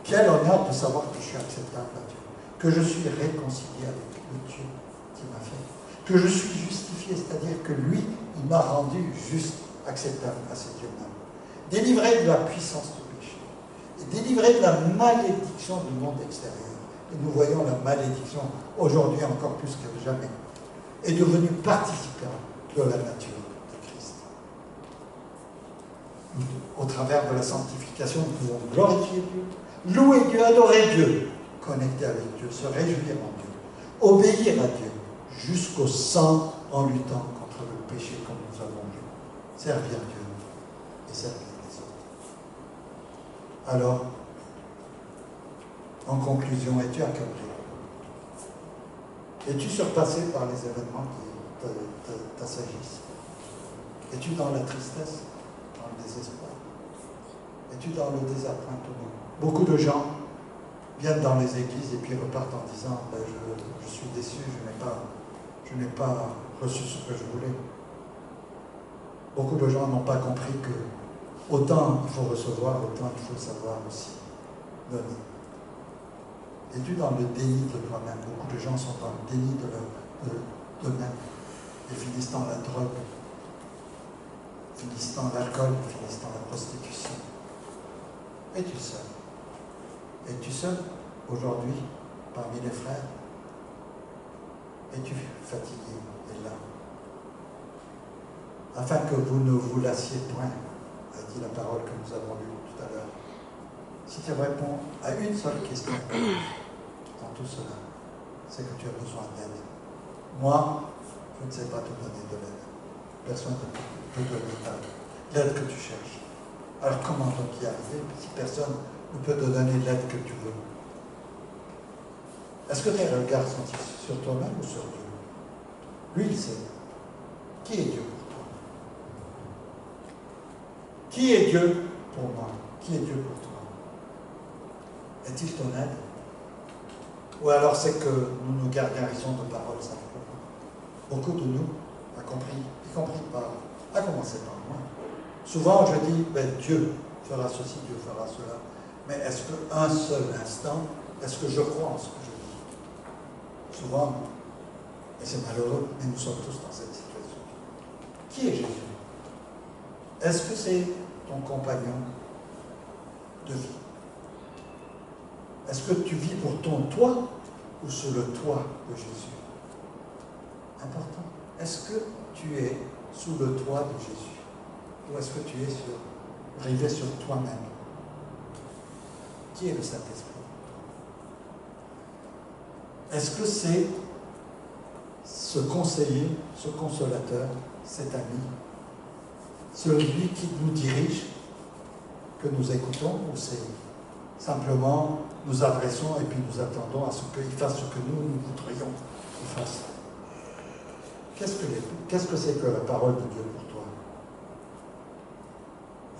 Speaker 2: Quel honneur de savoir que je suis acceptable à Dieu, que je suis réconcilié avec le Dieu qui m'a fait, que je suis justifié, c'est-à-dire que lui, il m'a rendu juste, acceptable à ses yeux mêmes, délivré de la puissance du péché, et délivré de la malédiction du monde extérieur. Et nous voyons la malédiction aujourd'hui encore plus que jamais, est devenu participant de la nature de Christ. Au travers de la sanctification, nous pouvons glorifier Dieu, louer Dieu, adorer Dieu, connecter avec Dieu, se réjouir en Dieu, obéir à Dieu, jusqu'au sang en luttant contre le péché comme nous avons vu, servir Dieu et servir les autres. Alors, en conclusion, es-tu accablé? Es-tu surpassé par les événements qui t'assagissent? Es-tu dans la tristesse, dans le désespoir? Es-tu dans le désappointement? Beaucoup de gens viennent dans les églises et puis repartent en disant ben, je suis déçu, je n'ai pas reçu ce que je voulais. Beaucoup de gens n'ont pas compris que autant il faut recevoir, autant il faut savoir aussi donner. Es-tu dans le déni de toi-même? Beaucoup de gens sont dans le déni d'eux-mêmes et finissent dans la drogue, finissent dans l'alcool, finissent dans la prostitution. Es-tu seul? Es-tu seul aujourd'hui parmi les frères? Es-tu fatigué et là? Afin que vous ne vous lassiez point, a dit la parole que nous avons lue tout à l'heure. Si tu réponds à une seule question dans tout cela, c'est que tu as besoin d'aide. Moi, je ne sais pas te donner de l'aide. Personne ne peut te donner l'aide que tu cherches. Alors comment donc y arriver si personne ne peut te donner l'aide que tu veux? Est-ce que tes regards sont sur toi-même ou sur Dieu? Lui, il sait. Qui est Dieu pour toi? Qui est Dieu pour moi? Qui est Dieu pour toi? Est-il ton aide? Ou alors c'est que nous nous gargarisons de paroles simplement? Beaucoup de nous, a compris, y compris à commencer par moi. Souvent je dis, ben, Dieu fera ceci, Dieu fera cela. Mais est-ce qu'un seul instant, est-ce que je crois en ce que je dis? Souvent, et c'est malheureux, mais nous sommes tous dans cette situation. Qui est Jésus? Est-ce que c'est ton compagnon de vie? Est-ce que tu vis pour ton toi ou sur le toit de Jésus? Important. Est-ce que tu es sous le toit de Jésus? Ou est-ce que tu es rivé sur toi-même? Qui est le Saint-Esprit? Est-ce que c'est ce conseiller, ce consolateur, cet ami, celui qui nous dirige, que nous écoutons, ou c'est simplement nous adressons et puis nous attendons à ce qu'il fasse ce que nous voudrions qu'il fasse? Qu'est-ce que c'est que la parole de Dieu pour toi?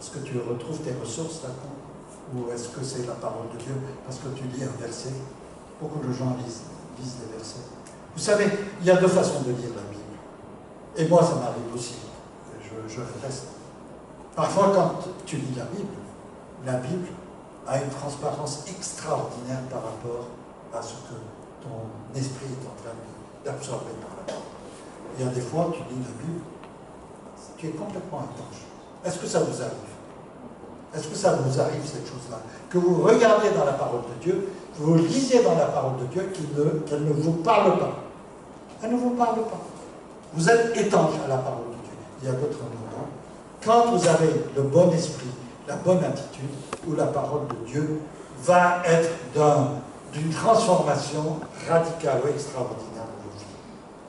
Speaker 2: Est-ce que tu retrouves tes ressources là-dedans? Ou est-ce que c'est la parole de Dieu parce que tu lis un verset? Beaucoup de gens lisent des versets. Vous savez, il y a deux façons de lire la Bible. Et moi, ça m'arrive aussi. Je reste. Parfois, quand tu lis la Bible a une transparence extraordinaire par rapport à ce que ton esprit est en train d'absorber par la Bible. Il y a des fois, tu lis la Bible, tu es complètement étanche. Est-ce que ça vous arrive? Est-ce que ça vous arrive, cette chose-là? Que vous regardez dans la parole de Dieu, que vous lisez dans la parole de Dieu, qu'elle ne vous parle pas. Elle ne vous parle pas. Vous êtes étanche à la parole de Dieu. Il y a d'autres moments. Quand vous avez le bon esprit, la bonne attitude, où la parole de Dieu va être d'une transformation radicale ou extraordinaire de vos vies.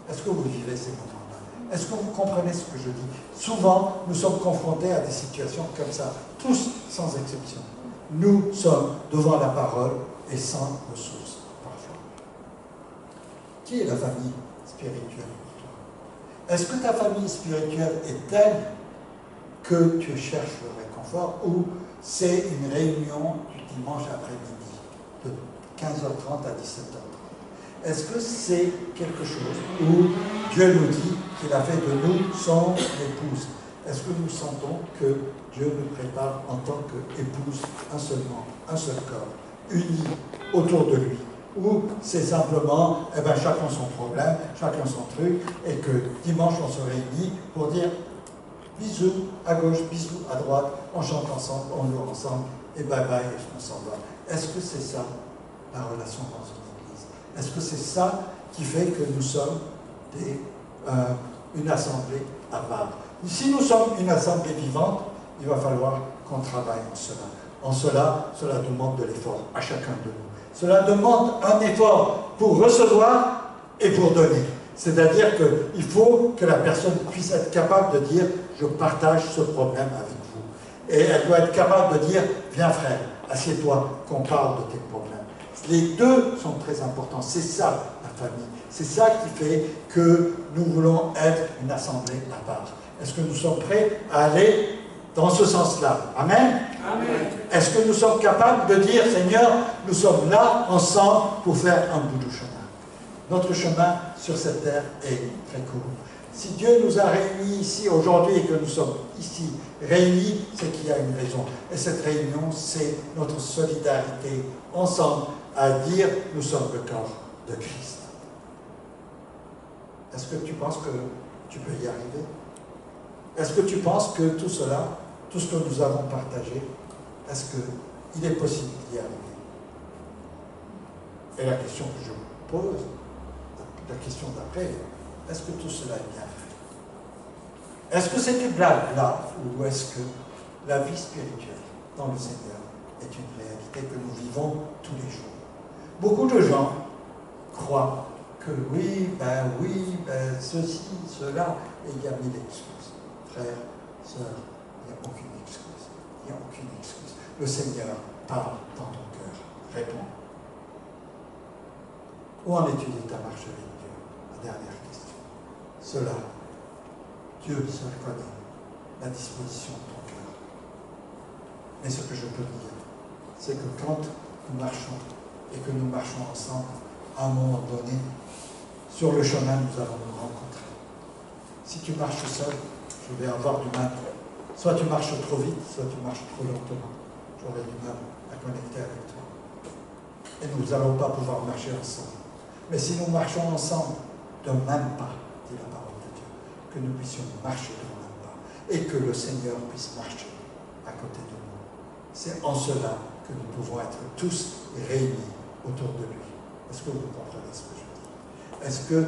Speaker 2: Est-ce que vous vivez ces moments-là? Est-ce que vous comprenez ce que je dis? Souvent, nous sommes confrontés à des situations comme ça, tous sans exception. Nous sommes devant la parole et sans ressources, parfois. Qui est la famille spirituelle pour toi? Est-ce que ta famille spirituelle est telle que tu cherches le réconfort ou c'est une réunion du dimanche après-midi de 15h30 à 17h30? Est-ce que c'est quelque chose où Dieu nous dit qu'il a fait de nous son épouse? Est-ce que nous sentons que Dieu nous prépare en tant qu'épouse un seul corps, unis autour de lui? Ou c'est simplement, chacun son problème, chacun son truc, et que dimanche on se réunit pour dire bisous à gauche, bisous à droite, on chante ensemble, on loue ensemble, et bye bye, et on s'en va. Est-ce que c'est ça la relation dans une église? Est-ce que c'est ça qui fait que nous sommes une assemblée à part? Si nous sommes une assemblée vivante, il va falloir qu'on travaille en cela. En cela, cela demande de l'effort à chacun de nous. Cela demande un effort pour recevoir et pour donner. C'est-à-dire qu'il faut que la personne puisse être capable de dire « je partage ce problème avec vous ». Et elle doit être capable de dire « viens frère, assieds-toi, qu'on parle de tes problèmes ». Les deux sont très importants. C'est ça la famille. C'est ça qui fait que nous voulons être une assemblée à part. Est-ce que nous sommes prêts à aller dans ce sens-là? Amen.
Speaker 1: Amen.
Speaker 2: Est-ce que nous sommes capables de dire, Seigneur, nous sommes là ensemble pour faire un bout de chemin? Notre chemin sur cette terre est très court. Si Dieu nous a réunis ici aujourd'hui et que nous sommes ici réunis, c'est qu'il y a une raison. Et cette réunion, c'est notre solidarité ensemble à dire, nous sommes le corps de Christ. Est-ce que tu penses que tu peux y arriver? Est-ce que tu penses que tout cela, tout ce que nous avons partagé, est-ce qu'il est possible d'y arriver? Et la question que je vous pose, la question d'après, est-ce que tout cela est bien fait? Est-ce que c'est du blabla ou est-ce que la vie spirituelle dans le Seigneur est une réalité que nous vivons tous les jours? Beaucoup de gens croient que oui, ceci, cela, et il y a mille excuses. Frères, sœurs, il n'y a aucune excuse. Il n'y a aucune excuse. Le Seigneur parle dans ton cœur. Réponds. Où en es-tu de ta marche avec Dieu? La dernière question. Cela, Dieu seul connaît la disposition de ton cœur. Mais ce que je peux dire, c'est que quand nous marchons, et que nous marchons ensemble, à un moment donné, sur le chemin, nous allons nous rencontrer. Si tu marches seul, je vais avoir du mal. Soit tu marches trop vite, soit tu marches trop lentement. J'aurai du mal à connecter avec toi. Et nous n'allons pas pouvoir marcher ensemble. Mais si nous marchons ensemble, d'un même pas, dit la parole de Dieu, que nous puissions marcher d'un même pas, et que le Seigneur puisse marcher à côté de nous. C'est en cela que nous pouvons être tous réunis autour de lui. Est-ce que vous comprenez ce que je dis? Est-ce que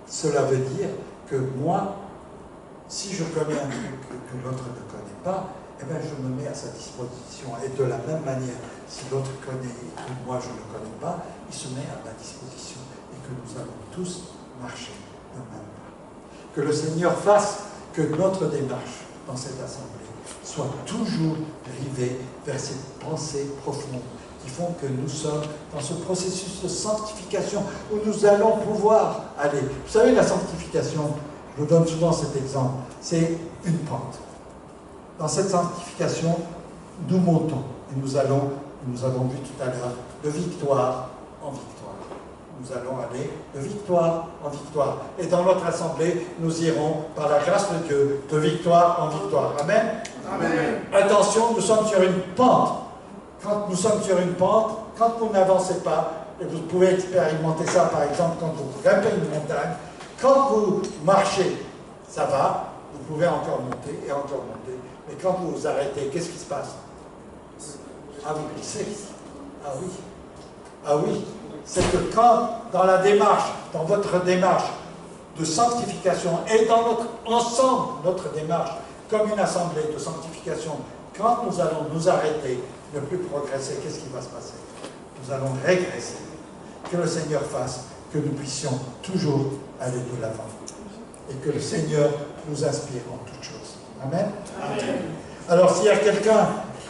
Speaker 2: cela veut dire que moi, si je connais un truc que l'autre ne connaît pas, je me mets à sa disposition. Et de la même manière, si l'autre connaît et que moi je ne connais pas, il se met à ma disposition. Et que nous allons tous marcher d'un même pas. Que le Seigneur fasse que notre démarche dans cette assemblée soit toujours rivée vers ces pensées profondes qui font que nous sommes dans ce processus de sanctification où nous allons pouvoir aller. Vous savez, la sanctification, je vous donne souvent cet exemple, c'est une pente. Dans cette sanctification, nous montons et nous avons vu tout à l'heure, de victoire en victoire. nous allons aller de victoire en victoire. Et dans notre assemblée, nous irons, par la grâce de Dieu, de victoire en victoire. Amen.
Speaker 1: Amen.
Speaker 2: Attention, nous sommes sur une pente. Quand nous sommes sur une pente, quand vous n'avancez pas, et vous pouvez expérimenter ça par exemple quand vous grimpez une montagne, quand vous marchez, ça va, vous pouvez encore monter et encore monter. Mais quand vous vous arrêtez, qu'est-ce qui se passe? Ah, vous glissez. Ah oui. Ah oui. C'est que quand, dans la démarche, dans votre démarche de sanctification et dans notre ensemble, notre démarche, comme une assemblée de sanctification, quand nous allons nous arrêter, ne plus progresser, qu'est-ce qui va se passer? Nous allons régresser. Que le Seigneur fasse que nous puissions toujours aller de l'avant. Et que le Seigneur nous inspire en toutes choses. Amen.
Speaker 1: Amen.
Speaker 2: Alors, s'il y a quelqu'un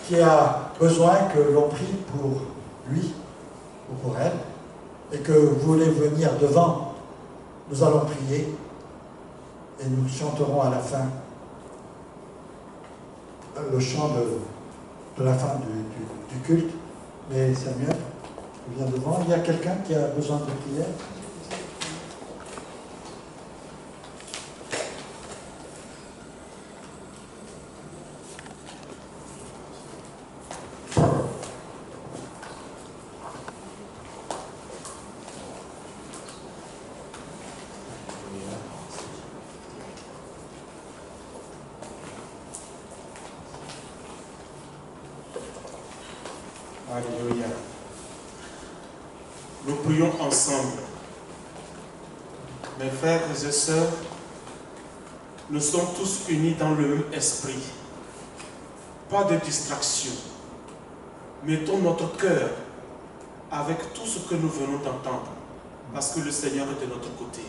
Speaker 2: qui a besoin que l'on prie pour lui ou pour elle, et que vous voulez venir devant, nous allons prier et nous chanterons à la fin le chant de la fin du culte. Mais Samuel, tu viens devant. Il y a quelqu'un qui a besoin de prière?
Speaker 1: Alléluia. Nous prions ensemble. Mes frères et sœurs, nous sommes tous unis dans le même esprit. Pas de distraction. Mettons notre cœur avec tout ce que nous venons d'entendre, parce que le Seigneur est de notre côté.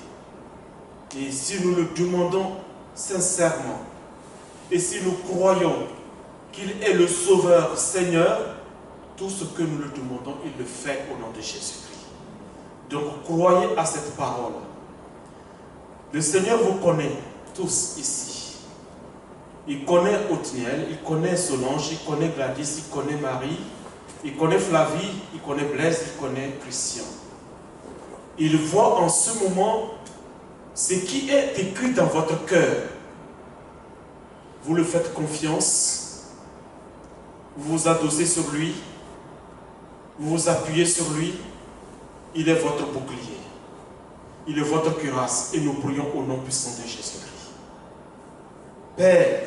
Speaker 1: Et si nous le demandons sincèrement, et si nous croyons qu'il est le Sauveur Seigneur, tout ce que nous le demandons, il le fait au nom de Jésus-Christ. Donc, croyez à cette parole. Le Seigneur vous connaît tous ici. Il connaît Othniel, il connaît Solange, il connaît Gladys, il connaît Marie, il connaît Flavie, il connaît Blaise, il connaît Christian. Il voit en ce moment ce qui est écrit dans votre cœur. Vous le faites confiance, vous vous adossez sur lui, vous vous appuyez sur lui, il est votre bouclier, il est votre cuirasse, et nous prions au nom puissant de Jésus-Christ. Père,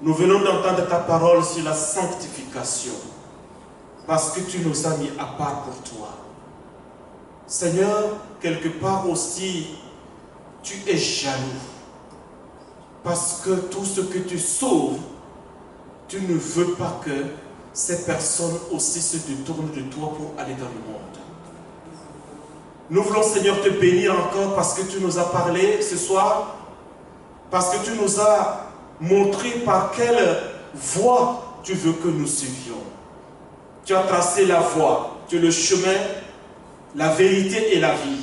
Speaker 1: nous venons d'entendre ta parole sur la sanctification, parce que tu nous as mis à part pour toi. Seigneur, quelque part aussi, tu es jaloux, parce que tout ce que tu sauves, tu ne veux pas que ces personnes aussi se détournent de toi pour aller dans le monde. Nous voulons, Seigneur, te bénir encore parce que tu nous as parlé ce soir, parce que tu nous as montré par quelle voie tu veux que nous suivions. Tu as tracé la voie, tu es le chemin, la vérité et la vie.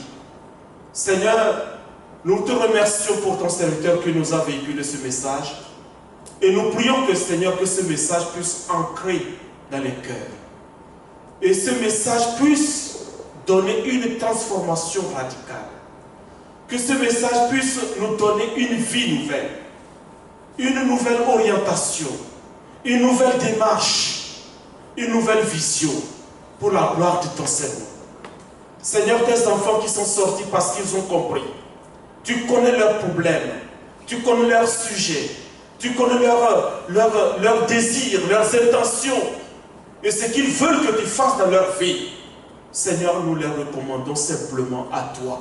Speaker 1: Seigneur, nous te remercions pour ton serviteur qui nous a véhiculé ce message. Et nous prions que, Seigneur, que ce message puisse ancrer dans les cœurs. Et ce message puisse donner une transformation radicale. Que ce message puisse nous donner une vie nouvelle, une nouvelle orientation, une nouvelle démarche, une nouvelle vision pour la gloire de ton Seigneur. Seigneur, tes enfants qui sont sortis parce qu'ils ont compris. Tu connais leurs problèmes, tu connais leurs sujets, tu connais leurs désirs, leurs intentions et ce qu'ils veulent que tu fasses dans leur vie. Seigneur, nous les recommandons simplement à toi.